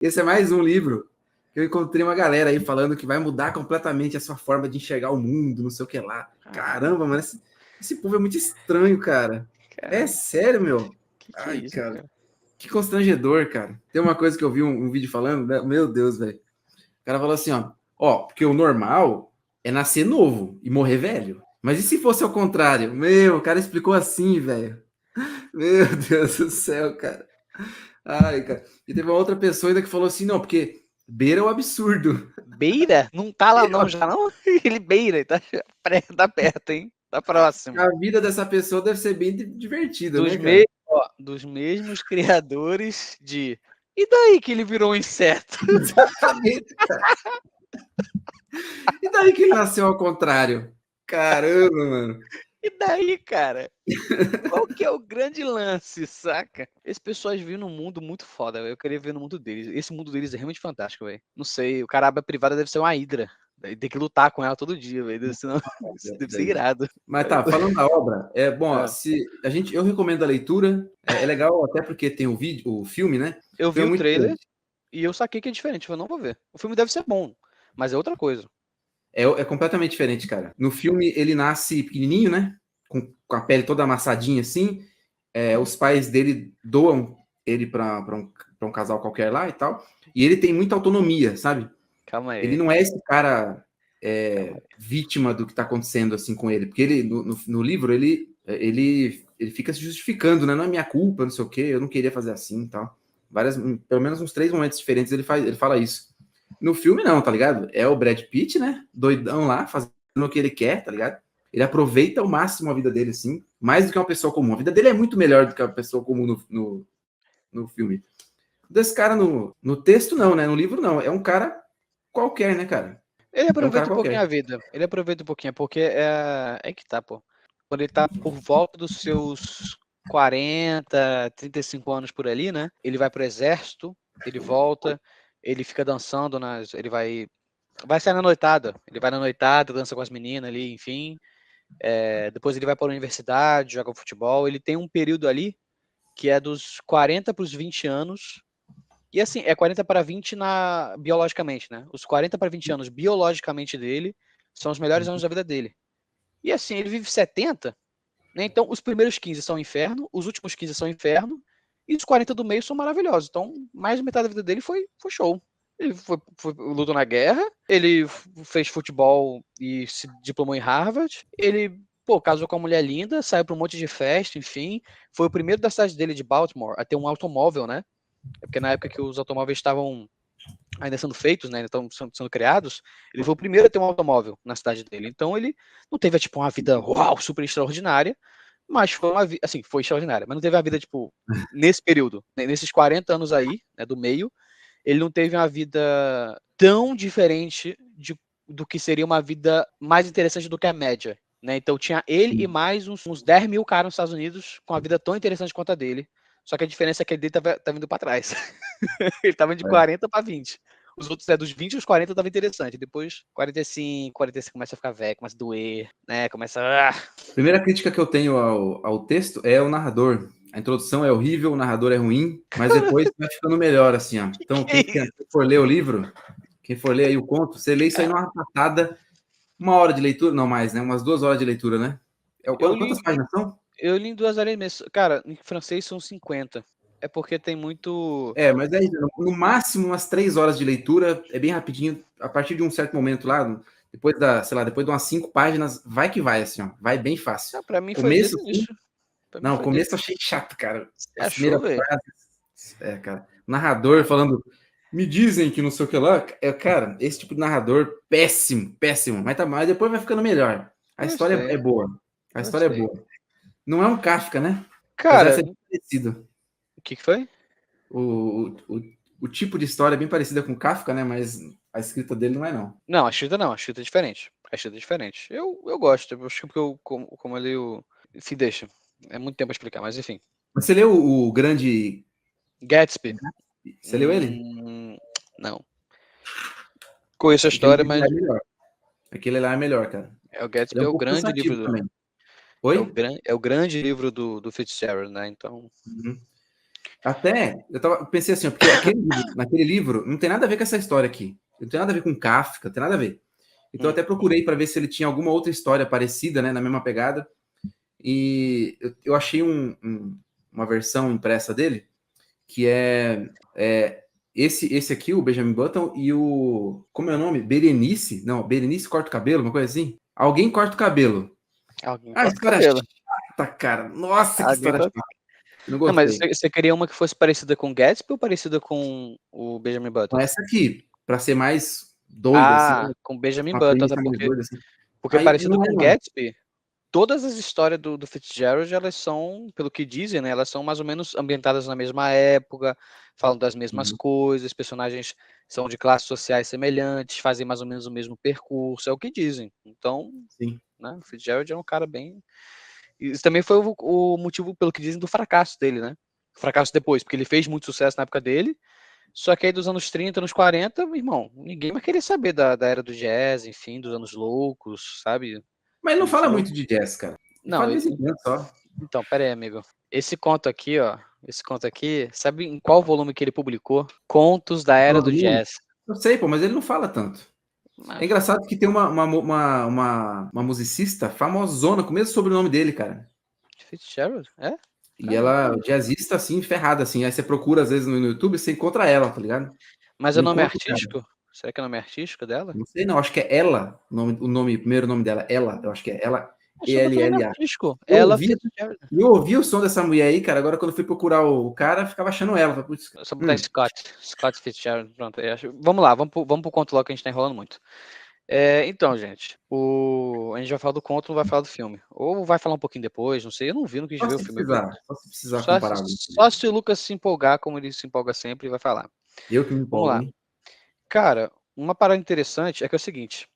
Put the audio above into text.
Esse é mais um livro que eu encontrei uma galera aí falando que vai mudar completamente a sua forma de enxergar o mundo, não sei o que lá. Caramba, mano, esse povo é muito estranho, cara. É Caramba, sério, meu. que é Ai, isso, cara. cara? Que constrangedor, cara. Tem uma coisa que eu vi um vídeo falando, né? Meu Deus, velho. O cara falou assim, ó, porque o normal é nascer novo e morrer velho. Mas e se fosse ao contrário? Meu, o cara explicou assim, velho. Meu Deus do céu, cara. Ai, cara. E teve uma outra pessoa ainda que falou assim, não, porque beira é o absurdo. Beira? Não tá lá não já não? Ele beira, tá perto, hein? Tá próximo. A vida dessa pessoa deve ser bem divertida, Dos, né, cara? dos mesmos criadores de... E daí que ele virou um inseto? Exatamente, cara. E daí que ele nasceu ao contrário? Caramba, mano. E daí, cara? Qual que é o grande lance, saca? Esse pessoal vive num mundo muito foda, velho. Eu queria ver no mundo deles. Esse mundo deles é realmente fantástico, velho. Não sei, o cara abre a privada deve ser uma hidra. Tem que lutar com ela todo dia, velho. Senão deve ser irado. Mas tá, falando da obra, é bom, ó, É. se eu recomendo a leitura, é legal até porque tem o vídeo, o filme, né? Eu O vi filme é o muito trailer grande. e eu saquei que é diferente. Eu não vou ver. O filme deve ser bom, mas é outra coisa. É completamente diferente, cara. No filme ele nasce pequenininho, né? Com a pele toda amassadinha assim. Os pais dele doam ele para um casal qualquer lá e tal. E ele tem muita autonomia, sabe? Calma Ele aí. não é esse cara Calma aí. vítima do que está acontecendo assim com ele, porque ele no livro ele fica se justificando, né? Não é minha culpa, não sei o quê, eu não queria fazer assim, e tal. Pelo menos uns 3 momentos diferentes ele fala isso. No filme não, tá ligado? É o Brad Pitt, né? Doidão lá, fazendo o que ele quer, tá ligado? Ele aproveita ao máximo a vida dele, assim, mais do que uma pessoa comum. A vida dele é muito melhor do que uma pessoa comum no filme. Desse cara no texto, não, né? No livro, não. É um cara qualquer, né, cara? Ele É um cara aproveita um pouquinho qualquer. a vida. Ele aproveita um pouquinho, porque é que tá, pô. Quando ele tá por volta dos seus 40, 35 anos por ali, né? Ele vai pro exército, ele volta, ele fica dançando ele vai sair na noitada. Ele vai na noitada, dança com as meninas ali, enfim. Depois ele vai para a universidade, joga futebol. Ele tem um período ali que é dos 40 para os 20 anos. E assim, é 40 para 20 biologicamente, né? Os 40 para 20 anos biologicamente dele são os melhores anos da vida dele. E assim, ele vive 70, né? Então, os primeiros 15 são inferno, os últimos 15 são inferno, e os 40 do meio são maravilhosos. Então, mais de metade da vida dele foi show. Ele lutou na guerra, ele fez futebol e se diplomou em Harvard, ele, pô, casou com uma mulher linda, saiu para um monte de festa, enfim. Foi o primeiro da cidade dele, de Baltimore, a ter um automóvel, né? É porque na época que os automóveis estavam ainda sendo feitos, né, ainda estão sendo criados, ele foi o primeiro a ter um automóvel na cidade dele. Então ele não teve tipo uma vida uau, super extraordinária, mas foi uma vida, assim, foi extraordinária, mas não teve uma vida tipo nesse período, né, nesses 40 anos aí, né, do meio, ele não teve uma vida tão diferente do que seria uma vida mais interessante do que a média, né? Então tinha ele e mais uns 10 mil caras nos Estados Unidos com uma vida tão interessante quanto a dele. Só que a diferença é que ele dele tá vindo para trás. Ele tava de 40 para 20. Os outros, dos 20 aos 40 tava interessante. Depois, 45 começa a ficar velho, começa a doer, né? Começa a... Primeira crítica que eu tenho ao texto é o narrador. A introdução é horrível, o narrador é ruim, mas depois vai ficando melhor, assim, ó. Então, quem for ler o livro, quem for ler aí o conto, você lê isso aí numa patada, 1 hora de leitura, não mais, né? Umas 2 horas de leitura, né? Quantas páginas são? Eu li em 2 horas e meia. Cara, em francês são 50. É porque tem muito... Mas no máximo umas 3 horas de leitura, é bem rapidinho, a partir de um certo momento lá, depois depois de umas 5 páginas, vai que vai, assim, ó, vai bem fácil. Ah, pra mim foi Começo, desde o assim, início. Pra mim não, o foi desde... começo eu achei chato, cara. Você As primeiras achou, velho? frases, cara, narrador falando, me dizem que não sei o que lá, cara, esse tipo de narrador, péssimo, péssimo, mas depois vai ficando melhor. A história é Gostei, boa, a história é gostei. boa. Não é um Kafka, né? Apesar de Cara, ser bem parecido. o que foi? O tipo de história é bem parecida com Kafka, né? Mas a escrita dele não é, não. Não, a Chita não, a Chita é diferente. A Chita é diferente. Eu gosto, eu acho que como ele se deixa. É muito tempo a explicar, mas enfim. Mas você leu o Grande... Gatsby. Você leu ele? Não. Conheço a Aquele história, livro lá mas é melhor. Aquele lá é melhor, cara. o Ele é Gatsby um é o pouco grande cansativo livro também. Oi? é o grande livro do Fitzgerald, né? Então, Uhum. Até, pensei assim, ó, porque naquele livro não tem nada a ver com essa história aqui. Não tem nada a ver com Kafka, não tem nada a ver. Então eu até procurei para ver se ele tinha alguma outra história parecida, né, na mesma pegada. E eu achei uma versão impressa dele, que é esse aqui, o Benjamin Button, e o... Como é o nome? Berenice? Não, Berenice corta o cabelo, uma coisa assim? Alguém corta o cabelo. Alguém Ah, corta o história cabelo. chata, cara. Nossa, que Alguém história corta... chata. Eu não Não, mas gostei. você queria uma que fosse parecida com Gatsby ou parecida com o Benjamin Com Button? essa aqui, para ser mais doida, assim, Ah, com Benjamin uma Button, até premissa mais doida, assim. porque Aí parecido não é, com não. Gatsby, todas as histórias do Fitzgerald, elas são, pelo que dizem, né, elas são mais ou menos ambientadas na mesma época, falam das mesmas Uhum. coisas, personagens são de classes sociais semelhantes, fazem mais ou menos o mesmo percurso, é o que dizem. Então, Sim. né, o Fitzgerald é um cara bem... Isso também foi o motivo, pelo que dizem, do fracasso dele, né? O fracasso depois, porque ele fez muito sucesso na época dele, só que aí dos anos 30, anos 40, irmão, ninguém vai querer saber da era do jazz, enfim, dos anos loucos, sabe? Mas ele não Anos fala muito loucos. de jazz, cara. Ele Não, fala de vez em quando só. então, pera aí, amigo. Esse conto aqui, ó. Esse conto aqui, sabe em qual volume que ele publicou? Contos da Era Fala do do mundo. Jazz. Eu sei, pô, mas ele não fala tanto. É Ah, engraçado que tem uma musicista famosona com o mesmo sobrenome dele, cara. Fitzgerald? É? E Caramba. ela, jazzista, assim, ferrada, assim. Aí você procura, às vezes, no YouTube, você encontra ela, tá ligado? Mas é Não nome encontra o cara. artístico? Será que é nome artístico dela? Não sei, não. Acho que é ela, o primeiro nome dela. Ela, eu acho que é ela, Achava que era nome E-L-L-A. artístico. Eu Ela ouvi, Fitzgerald. eu ouvi o som dessa mulher aí, cara. Agora, quando eu fui procurar o cara, eu ficava achando ela. Falei, putz, Só botar Scott. Scott Fitzgerald. Pronto. Vamos lá, vamos pro conto logo que a gente tá enrolando muito. Então, gente, a gente vai falar do conto, não vai falar do filme. Ou vai falar um pouquinho depois, não sei. Eu não vi, não quis ver o filme. só se precisar Só, comparar alguém. só se o Lucas se empolgar, como ele se empolga sempre, vai falar. Eu que me Vamos empolgo, lá. hein? Cara, uma parada interessante é que é o seguinte: